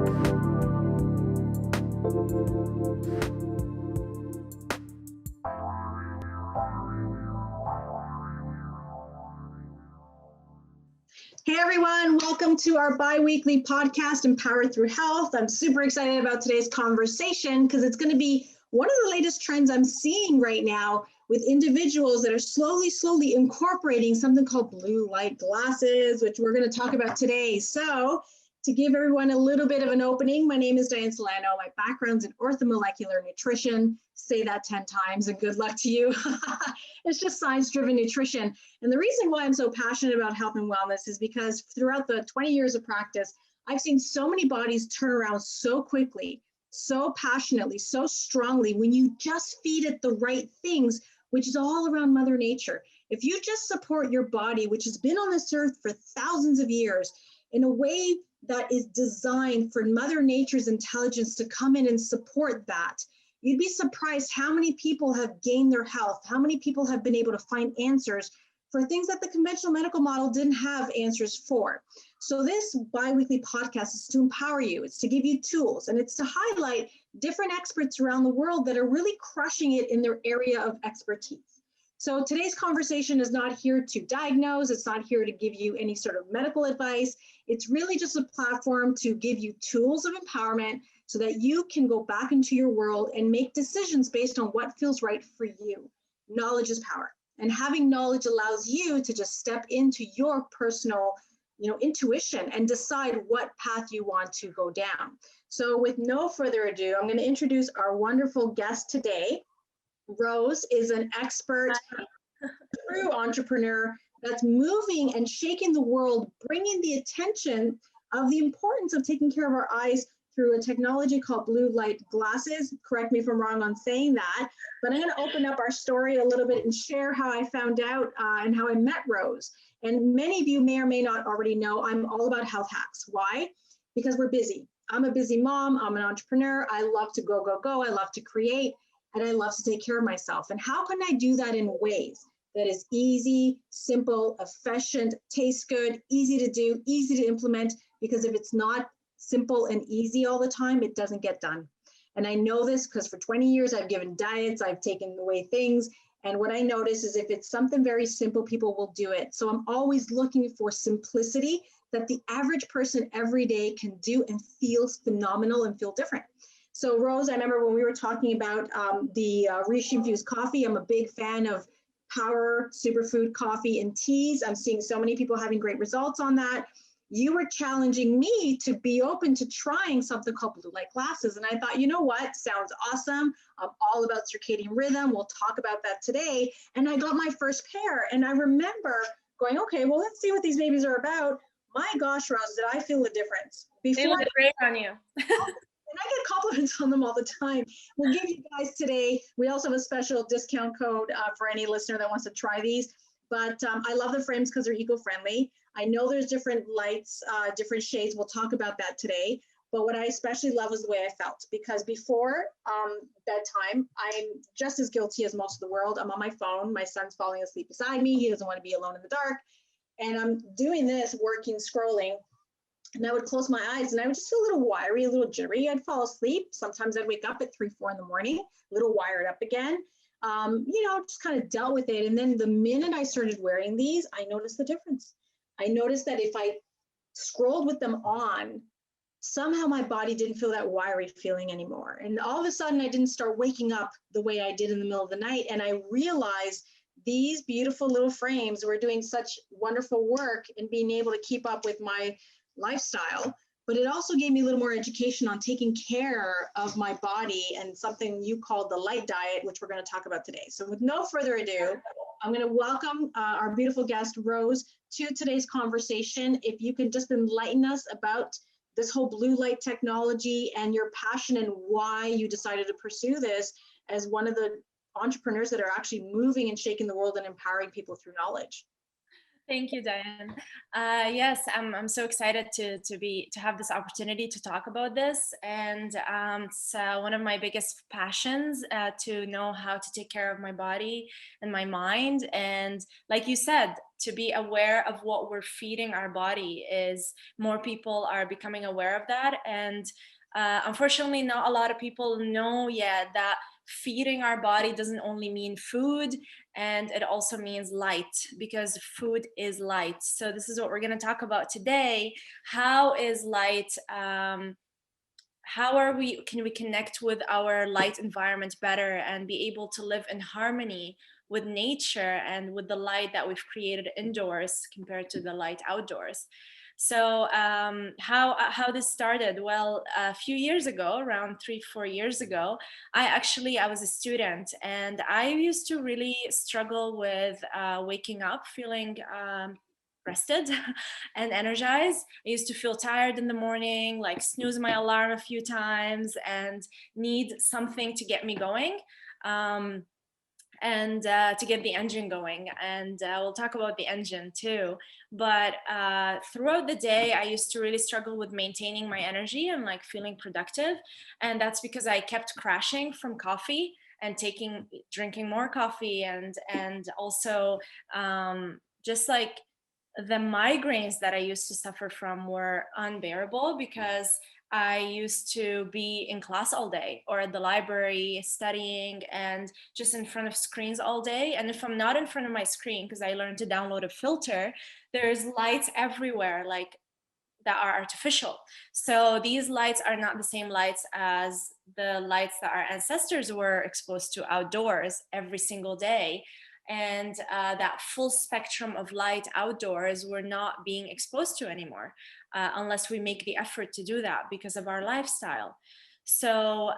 Hey everyone, welcome to our bi-weekly podcast, Empowered Through Health. I'm super excited about today's conversation because it's going to be one of the latest trends I'm seeing right now with individuals that are slowly incorporating something called blue light glasses, which we're going to talk about today. So to give everyone a little bit of an opening, my name is Dianne Solano. My background's in orthomolecular nutrition. Say that 10 times and good luck to you. It's just science-driven nutrition. And the reason why I'm so passionate about health and wellness is because throughout the 20 years of practice, I've seen so many bodies turn around so quickly, so passionately, so strongly when you just feed it the right things, which is all around Mother Nature. If you just support your body, which has been on this earth for thousands of years, in a way that is designed for Mother Nature's intelligence to come in and support that, you'd be surprised how many people have gained their health, how many people have been able to find answers for things that the conventional medical model didn't have answers for. So this bi-weekly podcast is to empower you, it's to give you tools, and it's to highlight different experts around the world that are really crushing it in their area of expertise. So today's conversation is not here to diagnose, it's not here to give you any sort of medical advice. It's really just a platform to give you tools of empowerment so that you can go back into your world and make decisions based on what feels right for you. Knowledge is power. And having knowledge allows you to just step into your personal, intuition and decide what path you want to go down. So with no further ado, I'm going to introduce our wonderful guest today. Rose is an expert, true entrepreneur that's moving and shaking the world, bringing the attention of the importance of taking care of our eyes through a technology called blue light glasses. Correct me if I'm wrong on saying that, but I'm going to open up our story a little bit and share how I found out and how I met Rose. And many of you may or may not already know I'm all about health hacks. Why? Because we're busy. I'm a busy mom. I'm an entrepreneur. I love to go. I love to create, and I love to take care of myself. And how can I do that in ways that is easy, simple, efficient, tastes good, easy to do, easy to implement? Because if it's not simple and easy all the time, it doesn't get done. And I know this because for 20 years, I've given diets, I've taken away things. And what I notice is if it's something very simple, people will do it. So I'm always looking for simplicity that the average person every day can do and feels phenomenal and feel different. So Rose, I remember when we were talking about the Reishi infused coffee, I'm a big fan of power superfood coffee and teas. I'm seeing so many people having great results on that. You were challenging me to be open to trying something called blue light glasses. And I thought, you know what, sounds awesome. I'm all about circadian rhythm. We'll talk about that today. And I got my first pair. And I remember going, okay, well, let's see what these babies are about. My gosh, Rose, did I feel the difference? They look great on you. And I get compliments on them all the time. We'll give you guys today, we also have a special discount code for any listener that wants to try these. But I love the frames because they're eco-friendly. I know there's different lights, different shades. We'll talk about that today. But what I especially love is the way I felt, because before bedtime, I'm just as guilty as most of the world. I'm on my phone. My son's falling asleep beside me. He doesn't want to be alone in the dark. And I'm doing this, working, scrolling. And I would close my eyes and I would just feel a little wiry, a little jittery. I'd fall asleep. Sometimes I'd wake up at 3, 4 in the morning, a little wired up again. Just kind of dealt with it. And then the minute I started wearing these, I noticed the difference. I noticed that if I scrolled with them on, somehow my body didn't feel that wiry feeling anymore. And all of a sudden I didn't start waking up the way I did in the middle of the night. And I realized these beautiful little frames were doing such wonderful work in being able to keep up with my lifestyle, but it also gave me a little more education on taking care of my body and something you called the light diet, which we're going to talk about today. So with no further ado, I'm going to welcome our beautiful guest, Rose, to today's conversation. If you can just enlighten us about this whole blue light technology and your passion and why you decided to pursue this as one of the entrepreneurs that are actually moving and shaking the world and empowering people through knowledge. Thank you, Dianne. Yes, I'm so excited to have this opportunity to talk about this, and it's one of my biggest passions to know how to take care of my body and my mind. And like you said, to be aware of what we're feeding our body. Is more people are becoming aware of that, and unfortunately not a lot of people know yet that feeding our body doesn't only mean food, and it also means light, because food is light. So this is what we're going to talk about today. How is light, how can we connect with our light environment better and be able to live in harmony with nature and with the light that we've created indoors compared to the light outdoors. So how this started? Well, a few years ago, around 3-4 years ago, I was a student, and I used to really struggle with waking up feeling rested and energized. I used to feel tired in the morning, like snooze my alarm a few times and need something to get me going. And to get the engine going. And we'll talk about the engine too. But throughout the day, I used to really struggle with maintaining my energy and like feeling productive. And that's because I kept crashing from coffee and drinking more coffee, and also just like the migraines that I used to suffer from were unbearable, because I used to be in class all day or at the library studying and just in front of screens all day. And if I'm not in front of my screen, because I learned to download a filter, there's lights everywhere, like that are artificial. So these lights are not the same lights as the lights that our ancestors were exposed to outdoors every single day. And that full spectrum of light outdoors we're not being exposed to anymore, unless we make the effort to do that because of our lifestyle. So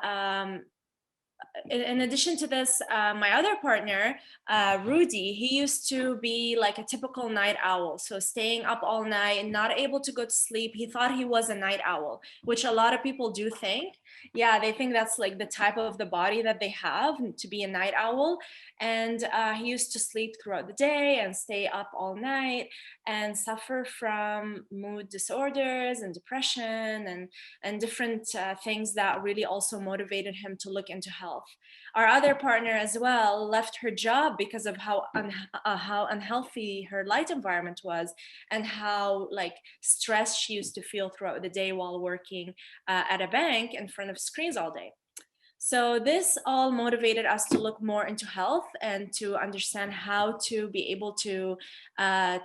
in addition to this, my other partner, Rudy, he used to be like a typical night owl. So staying up all night and not able to go to sleep. He thought he was a night owl, which a lot of people do think. Yeah, they think that's like the type of the body that they have to be a night owl. And he used to sleep throughout the day and stay up all night and suffer from mood disorders and depression and different things that really also motivated him to look into health. Our other partner as well left her job because of how unhealthy her light environment was, and how like stressed she used to feel throughout the day while working at a bank in front of screens all day. So this all motivated us to look more into health and to understand how to be able to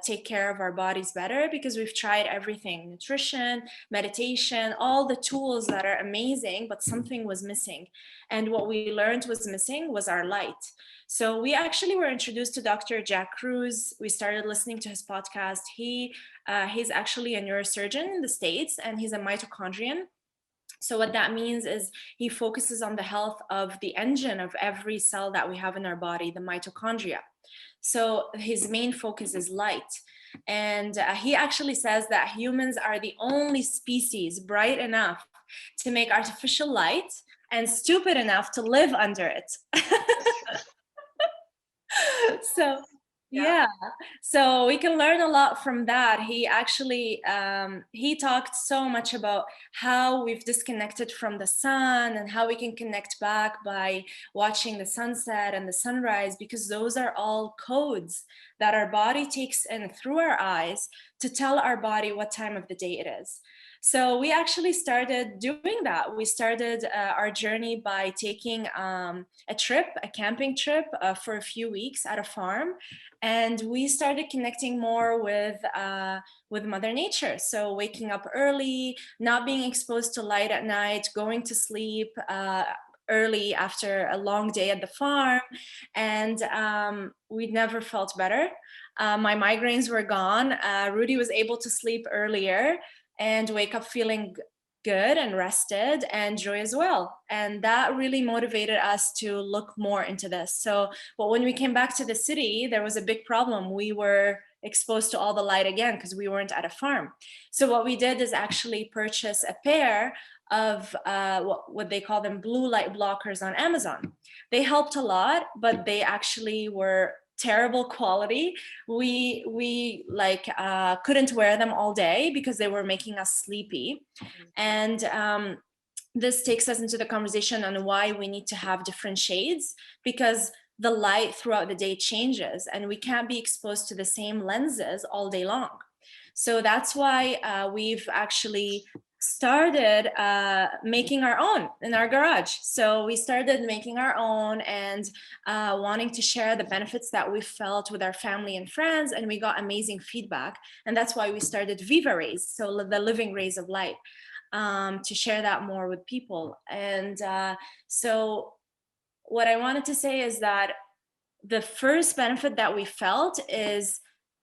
take care of our bodies better, because we've tried everything: nutrition, meditation, all the tools that are amazing, but something was missing. And what we learned was missing was our light. So we actually were introduced to Dr. Jack Cruz. We started listening to his podcast. He's actually a neurosurgeon in the States, and he's a mitochondrian. So what that means is he focuses on the health of the engine of every cell that we have in our body, the mitochondria. So his main focus is light. And he actually says that humans are the only species bright enough to make artificial light and stupid enough to live under it. So yeah, so we can learn a lot from that. He actually he talked so much about how we've disconnected from the sun and how we can connect back by watching the sunset and the sunrise, because those are all codes that our body takes in through our eyes to tell our body what time of the day it is. So we actually started doing that. We started our journey by taking a camping trip for a few weeks at a farm, and we started connecting more with Mother Nature. So waking up early, not being exposed to light at night, going to sleep early after a long day at the farm, and we never felt better. My migraines were gone. Rudy was able to sleep earlier and wake up feeling good and rested, and joy as well. And that really motivated us to look more into this. So, but when we came back to the city, there was a big problem. We were exposed to all the light again because we weren't at a farm. So what we did is actually purchase a pair of what they call them blue light blockers on Amazon. They helped a lot, but they actually were terrible quality. We like couldn't wear them all day because they were making us sleepy. And this takes us into the conversation on why we need to have different shades, because the light throughout the day changes, and we can't be exposed to the same lenses all day long. So that's why we've actually started making our own in our garage. So we started making our own and wanting to share the benefits that we felt with our family and friends, and we got amazing feedback. And that's why we started Viva Rays, so the living rays of light, to share that more with people. And so what I wanted to say is that the first benefit that we felt is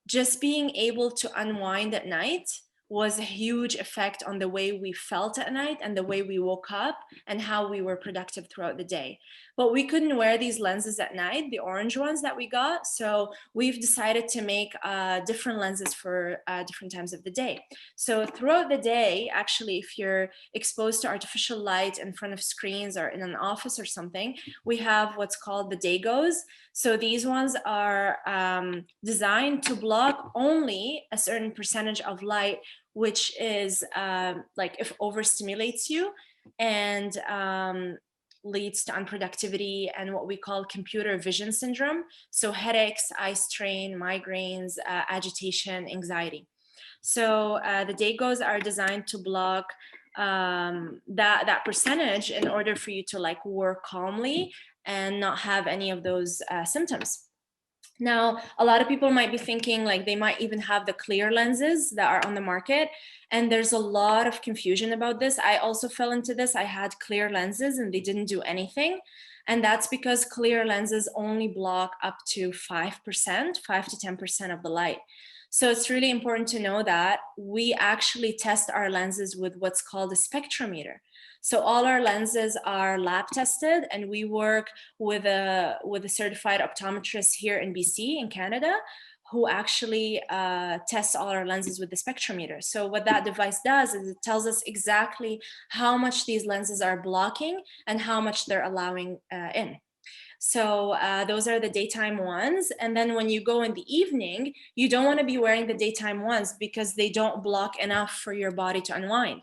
just being able to unwind at night was a huge effect on the way we felt at night and the way we woke up and how we were productive throughout the day. But we couldn't wear these lenses at night, the orange ones that we got. So we've decided to make different lenses for different times of the day. So throughout the day, actually, if you're exposed to artificial light in front of screens or in an office or something, we have what's called the Dagos. So these ones are designed to block only a certain percentage of light, which is like if overstimulates you and leads to unproductivity and what we call computer vision syndrome. So headaches, eye strain, migraines, agitation, anxiety. So the Dagos are designed to block that percentage in order for you to like work calmly and not have any of those symptoms. Now, a lot of people might be thinking like they might even have the clear lenses that are on the market. And there's a lot of confusion about this. I also fell into this. I had clear lenses and they didn't do anything. And that's because clear lenses only block up to 5%, 5 to 10% of the light. So it's really important to know that we actually test our lenses with what's called a spectrometer. So all our lenses are lab tested, and we work with a certified optometrist here in BC in Canada, who actually tests all our lenses with the spectrometer. So what that device does is it tells us exactly how much these lenses are blocking and how much they're allowing in. So those are the daytime ones. And then when you go in the evening, you don't want to be wearing the daytime ones because they don't block enough for your body to unwind.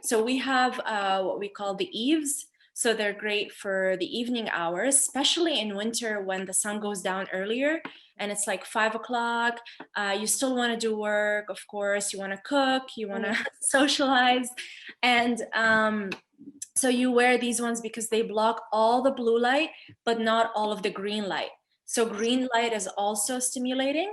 So we have what we call the eaves. So they're great for the evening hours, especially in winter when the sun goes down earlier and it's like 5 o'clock. You still want to do work, of course. You want to cook, you want to socialize. And so you wear these ones because they block all the blue light, but not all of the green light. So green light is also stimulating.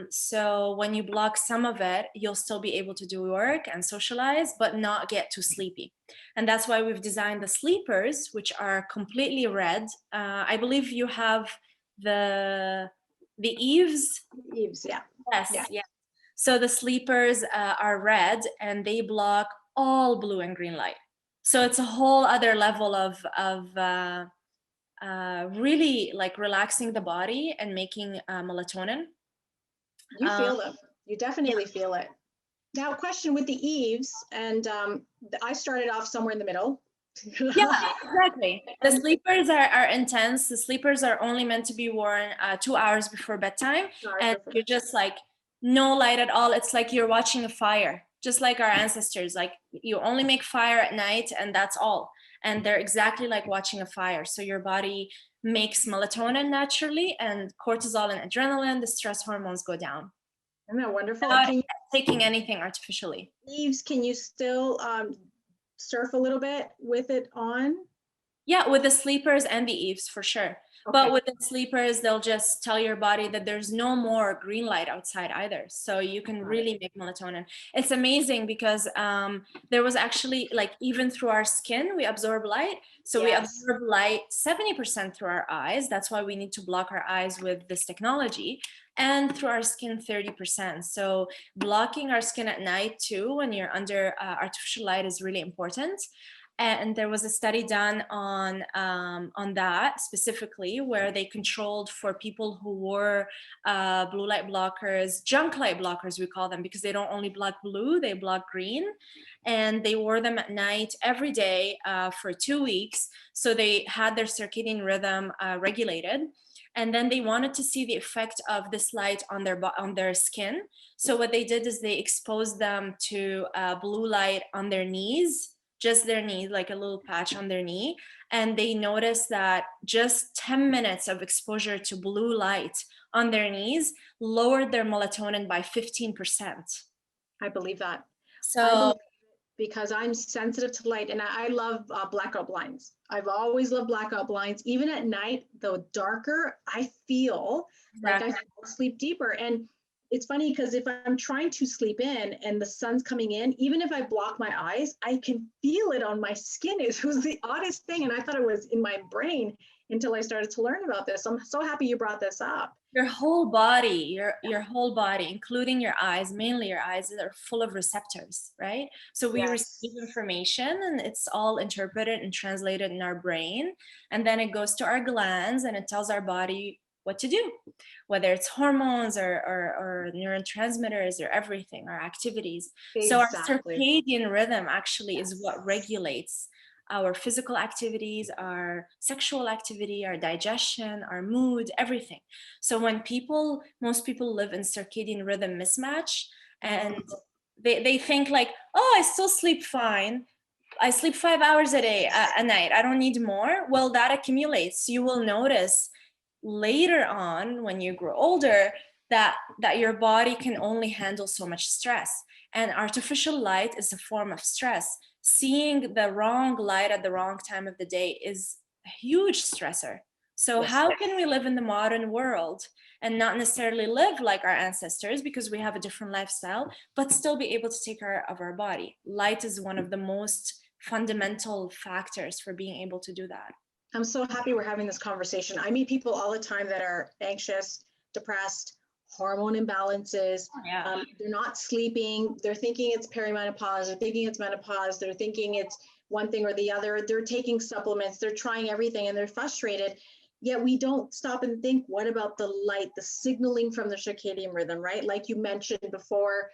So when you block some of it, you'll still be able to do work and socialize, but not get too sleepy. And that's why we've designed the sleepers, which are completely red. I believe you have the eaves. Eaves, yeah. Yes, yeah. So the sleepers are red and they block all blue and green light. So it's a whole other level of really like relaxing the body and making melatonin. You feel it. You definitely feel it. Now, question with the eaves, and I started off somewhere in the middle. Yeah, exactly. The sleepers are intense. The sleepers are only meant to be worn 2 hours before bedtime, and you're just like no light at all. It's like you're watching a fire, just like our ancestors. Like you only make fire at night, and that's all. And they're exactly like watching a fire. So your body makes melatonin naturally, and cortisol and adrenaline, the stress hormones, go down. Isn't that wonderful? Without taking anything artificially. Eaves, can you still surf a little bit with it on? Yeah, with the sleepers and the eaves for sure. Okay. But with the sleepers, they'll just tell your body that there's no more green light outside either. So you can really make melatonin. It's amazing because there was actually like even through our skin, we absorb light. So we absorb light 70% through our eyes. That's why we need to block our eyes with this technology. And through our skin 30%. So blocking our skin at night too, when you're under artificial light, is really important. And there was a study done on that specifically, where they controlled for people who wore blue light blockers, junk light blockers, we call them, because they don't only block blue, they block green. And they wore them at night every day for 2 weeks. So they had their circadian rhythm regulated. And then they wanted to see the effect of this light on their skin. So what they did is they exposed them to blue light on their knees, just their knee, like a little patch on their knee. And they noticed that just 10 minutes of exposure to blue light on their knees lowered their melatonin by 15%. I believe that. I So believe because I'm sensitive to light, and I love blackout blinds. I've always loved blackout blinds. Even at night, the darker, I feel like I sleep deeper. And it's funny because if I'm trying to sleep in and the sun's coming in, even if I block my eyes, I can feel it on my skin. It was the oddest thing. And I thought it was in my brain until I started to learn about this. I'm so happy you brought this up. your whole body, your whole body, including your eyes, mainly your eyes, are full of receptors, right? So we receive information and it's all interpreted and translated in our brain, and then it goes to our glands and it tells our body what to do, whether it's hormones or neurotransmitters or everything, our activities. So our circadian rhythm actually is what regulates our physical activities, our sexual activity, our digestion, our mood, everything. So when most people live in circadian rhythm mismatch, and they think like, oh, I still sleep fine. I sleep 5 hours a night. I don't need more. Well, that accumulates. You will notice later on when you grow older that your body can only handle so much stress. And artificial light is a form of stress. Seeing the wrong light at the wrong time of the day is a huge stressor. So how can we live in the modern world and not necessarily live like our ancestors because we have a different lifestyle, but still be able to take care of our body? Light is one of the most fundamental factors for being able to do that. I'm so happy we're having this conversation. I meet people all the time that are anxious, depressed, hormone imbalances. They're not sleeping. They're thinking it's perimenopause. They're thinking it's menopause. They're thinking it's one thing or the other. They're taking supplements. They're trying everything and they're frustrated. Yet we don't stop and think, what about the light, the signaling from the circadian rhythm, right? Like you mentioned before,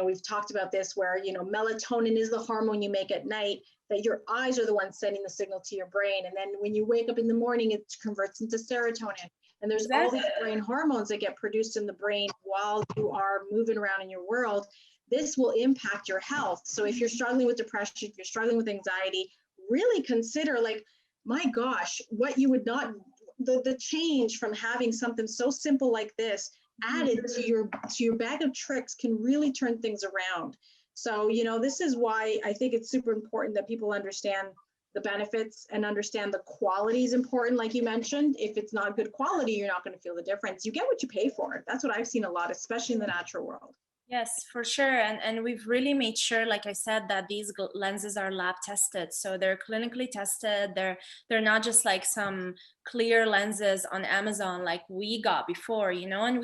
we've talked about this where, melatonin is the hormone you make at night, that your eyes are the ones sending the signal to your brain. And then when you wake up in the morning, it converts into serotonin. And there's all these brain hormones that get produced in the brain while you are moving around in your world. This will impact your health. So if you're struggling with depression, if you're struggling with anxiety, really consider, like, my gosh, what you would not, the change from having something so simple like this added to your bag of tricks can really turn things around. So, this is why I think it's super important that people understand the benefits and understand the quality is important. Like you mentioned, if it's not good quality, you're not going to feel the difference. You get what you pay for. That's what I've seen a lot, especially in the natural world. Yes, for sure. And we've really made sure, like I said, that these lenses are lab tested. So they're clinically tested. They're not just like some clear lenses on Amazon like we got before, and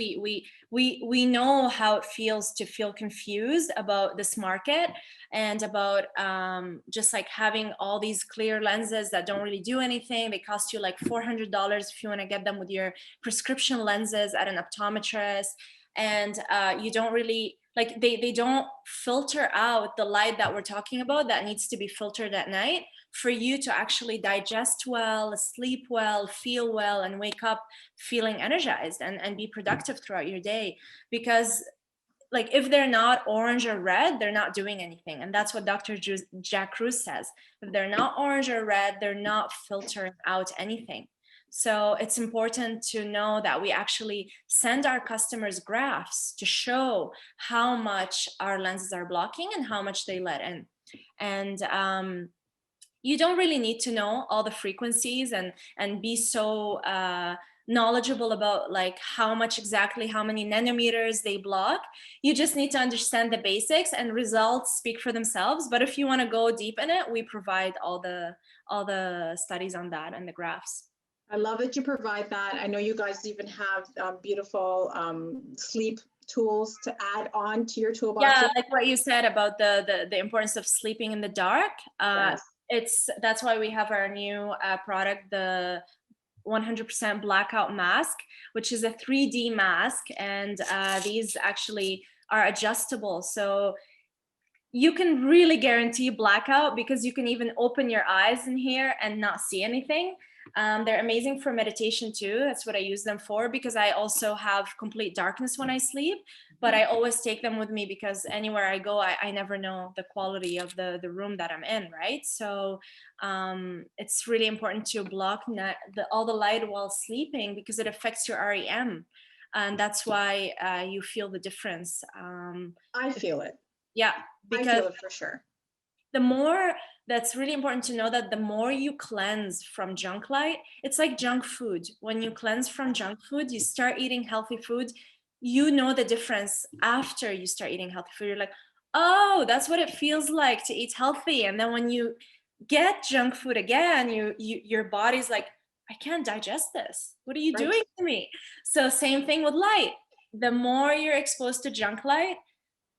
we know how it feels to feel confused about this market and about just like having all these clear lenses that don't really do anything. They cost you like $400 if you want to get them with your prescription lenses at an optometrist. And you don't really, like, they don't filter out the light that we're talking about that needs to be filtered at night for you to actually digest well, sleep well, feel well, and wake up feeling energized and be productive throughout your day. Because like if they're not orange or red, they're not doing anything. And that's what Dr. Jack Kruse says. If they're not orange or red, they're not filtering out anything. So it's important to know that we actually send our customers graphs to show how much our lenses are blocking and how much they let in. And you don't really need to know all the frequencies and be so knowledgeable about like how many nanometers they block. You just need to understand the basics, and results speak for themselves. But if you want to go deep in it, we provide all the studies on that and the graphs. I love that you provide that. I know you guys even have beautiful sleep tools to add on to your toolbox. Yeah, like what you said about the importance of sleeping in the dark. That's why we have our new product, the 100% blackout mask, which is a 3D mask, and these actually are adjustable. So you can really guarantee blackout because you can even open your eyes in here and not see anything. They're amazing for meditation too. That's what I use them for, because I also have complete darkness when I sleep. but I always take them with me because anywhere I go, I never know the quality of the room that I'm in, right? So it's really important to block all the light while sleeping because it affects your REM. And that's why you feel the difference. I feel it. Yeah, I because feel it for sure. the more, that's really important to know that the more you cleanse from junk light, it's like junk food. When you cleanse from junk food, you start eating healthy food, you know the difference after you start eating healthy food. You're like, oh, that's what it feels like to eat healthy. And then when you get junk food again, your body's like, I can't digest this. What are you Right. doing to me? So same thing with light. The more you're exposed to junk light,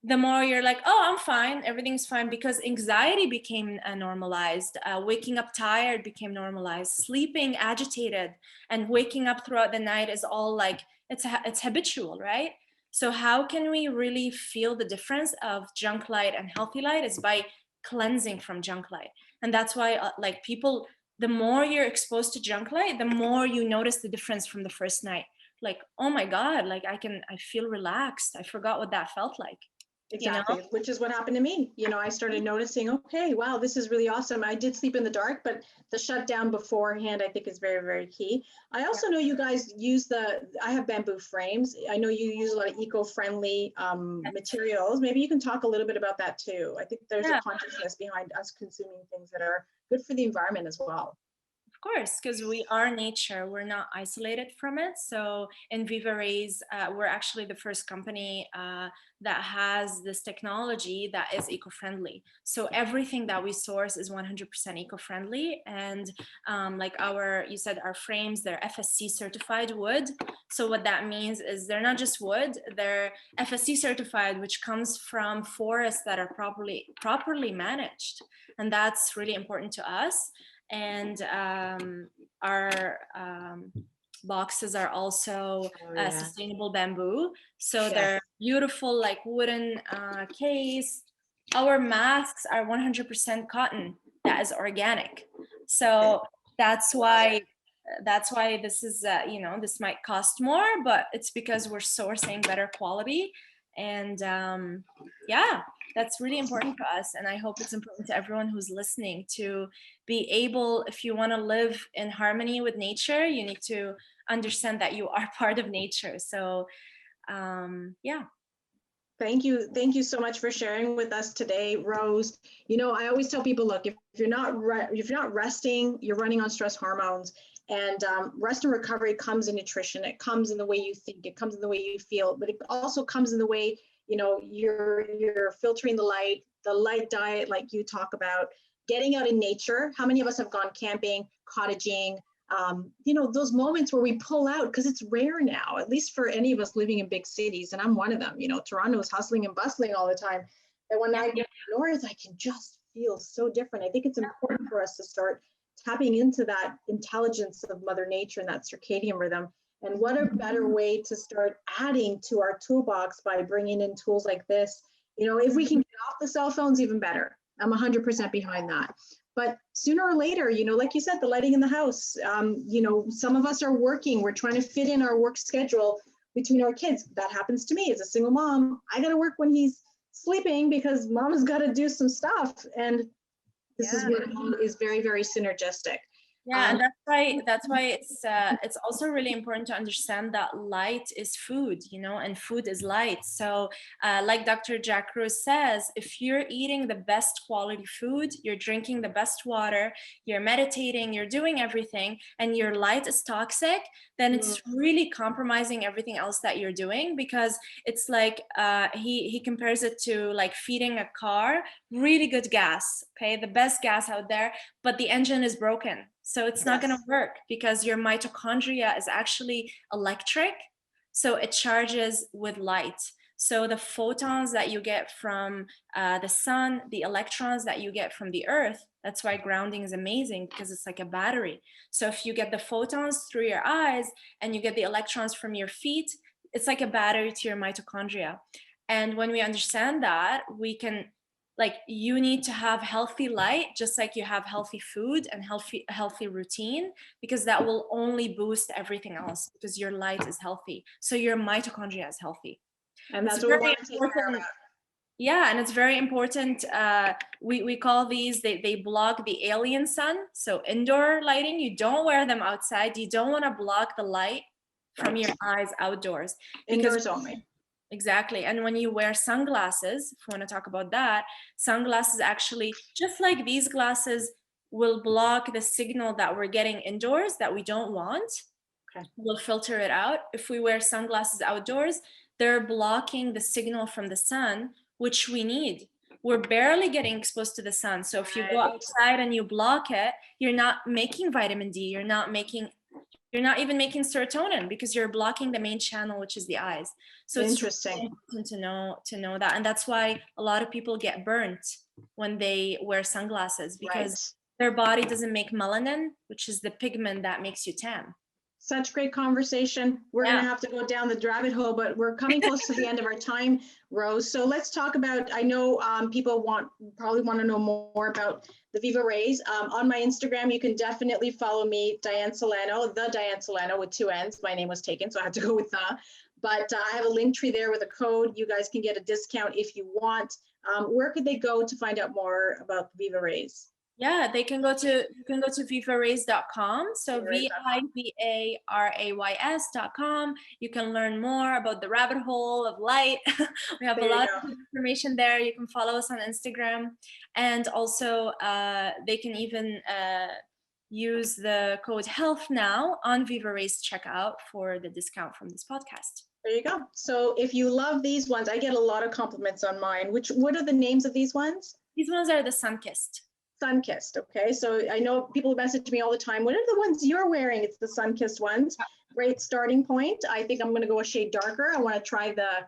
the more you're like, oh, I'm fine, everything's fine, because anxiety became normalized. Waking up tired became normalized. Sleeping agitated and waking up throughout the night is all like, it's habitual, right? So how can we really feel the difference of junk light and healthy light is by cleansing from junk light. And that's why like people, the more you're exposed to junk light, the more you notice the difference from the first night. Like, oh my God, like I feel relaxed. I forgot what that felt like. Exactly, which is what happened to me. I started noticing, okay, wow, this is really awesome. I did sleep in the dark, but the shutdown beforehand, I think, is very, very key. I also know you guys use I have bamboo frames. I know you use a lot of eco-friendly materials. Maybe you can talk a little bit about that too. I think there's a consciousness behind us consuming things that are good for the environment as well. Of course, because we are nature, we're not isolated from it. So in Viva Rays, we're actually the first company that has this technology that is eco-friendly. So everything that we source is 100% eco-friendly. And like you said, our frames, they're FSC certified wood. So what that means is they're not just wood, they're FSC certified, which comes from forests that are properly managed. And that's really important to us. And our boxes are also sustainable bamboo. So they're beautiful, like wooden case. Our masks are 100% cotton that is organic. So that's why this is, this might cost more, but it's because we're sourcing better quality. And yeah, that's really important to us. And I hope it's important to everyone who's listening to be able, if you want to live in harmony with nature, you need to understand that you are part of nature. So yeah. Thank you so much for sharing with us today, Rose. I always tell people, look, if you're not resting, you're running on stress hormones. And rest and recovery comes in nutrition. It comes in the way you think. It comes in the way you feel. But it also comes in the way you're filtering the light diet, like you talk about, getting out in nature. How many of us have gone camping, cottaging? Those moments where we pull out, because it's rare now, at least for any of us living in big cities, and I'm one of them. Toronto is hustling and bustling all the time. And when I get north, I can just feel so different. I think it's important for us to start tapping into that intelligence of Mother Nature and that circadian rhythm. And what a better way to start adding to our toolbox by bringing in tools like this. If we can get off the cell phones, even better. I'm 100% behind that. But sooner or later, like you said, the lighting in the house, some of us are working. We're trying to fit in our work schedule between our kids. That happens to me as a single mom. I got to work when he's sleeping because mama's got to do some stuff. And this is where it is very, very synergistic. Yeah, and that's why it's also really important to understand that light is food, and food is light. So like Dr. Jack Rose says, if you're eating the best quality food, you're drinking the best water, you're meditating, you're doing everything, and your light is toxic, then it's really compromising everything else that you're doing. Because it's like he compares it to like feeding a car really good gas, okay, the best gas out there, but the engine is broken. So it's not going to work because your mitochondria is actually electric. So it charges with light. So the photons that you get from the sun, the electrons that you get from the earth, that's why grounding is amazing, because it's like a battery. So if you get the photons through your eyes and you get the electrons from your feet, it's like a battery to your mitochondria. And when we understand that, we can, like, you need to have healthy light, just like you have healthy food and healthy routine, because that will only boost everything else, because your light is healthy. So your mitochondria is healthy. And that's It's what we very want to take care important. about. Yeah, and it's very important. We call these, they block the alien sun. So indoor lighting, you don't wear them outside. You don't want to block the light from your eyes outdoors. Indoors only. Exactly. And when you wear sunglasses, if we want to talk about that, sunglasses actually, just like these glasses, will block the signal that we're getting indoors that we don't want. Okay. We'll filter it out. If we wear sunglasses outdoors, they're blocking the signal from the sun, which we need. We're barely getting exposed to the sun. So if you go outside and you block it, you're not making vitamin D, you're not even making serotonin, because you're blocking the main channel, which is the eyes. So it's really important to know that. And that's why a lot of people get burnt when they wear sunglasses, because their body doesn't make melanin, which is the pigment that makes you tan. Such great conversation. We're going to have to go down the rabbit hole, but we're coming close to the end of our time, Rose. So let's talk about, I know people probably want to know more about the Viva Rays. On my Instagram, you can definitely follow me, Dianne Solano, the Dianne Solano with 2 N's. My name was taken, so I had to go with the. But I have a link tree there with a code. You guys can get a discount if you want. Where could they go to find out more about the Viva Rays? Yeah, you can go to vivarays.com. So VIVARAYS.com. You can learn more about the rabbit hole of light. We have a lot of information there. You can follow us on Instagram. And also they can even use the code health now on Viva Rays checkout for the discount from this podcast. There you go. So if you love these ones, I get a lot of compliments on mine. What are the names of these ones? These ones are the Sunkissed. Sunkissed. Okay, so I know people message me all the time. What are the ones you're wearing? It's the Sunkissed ones. Great starting point. I think I'm going to go a shade darker. I want to try the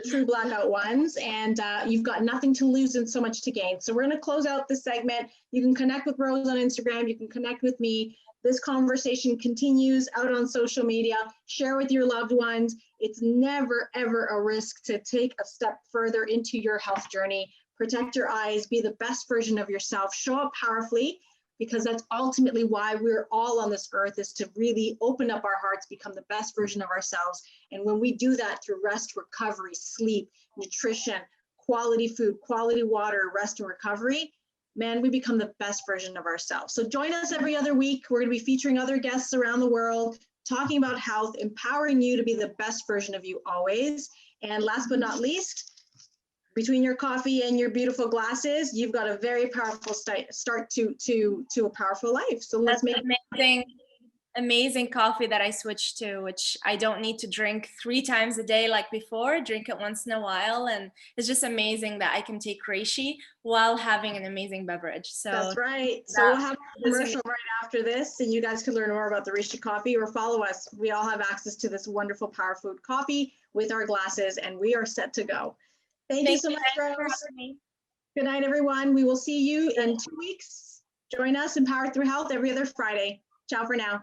true blackout ones, and you've got nothing to lose and so much to gain. So we're going to close out this segment. You can connect with Rose on Instagram. You can connect with me. This conversation continues out on social media. Share with your loved ones. It's never, ever a risk to take a step further into your health journey. Protect your eyes, be the best version of yourself, show up powerfully, because that's ultimately why we're all on this earth, is to really open up our hearts, become the best version of ourselves. And when we do that through rest, recovery, sleep, nutrition, quality food, quality water, rest and recovery, man, we become the best version of ourselves. So join us every other week. We're going to be featuring other guests around the world, talking about health, empowering you to be the best version of you always. And last but not least, between your coffee and your beautiful glasses, you've got a very powerful start to a powerful life. So let's make amazing coffee that I switched to, which I don't need to drink 3 times a day like before. Drink it once in a while, and it's just amazing that I can take reishi while having an amazing beverage. So that's right. So we'll have a commercial right after this, and you guys can learn more about the reishi coffee, or follow us. We all have access to this wonderful Power Food coffee with our glasses, and we are set to go. Thank you so much, Rose. Good night, everyone. We will see you in 2 weeks. Join us in Power Through Health every other Friday. Ciao for now.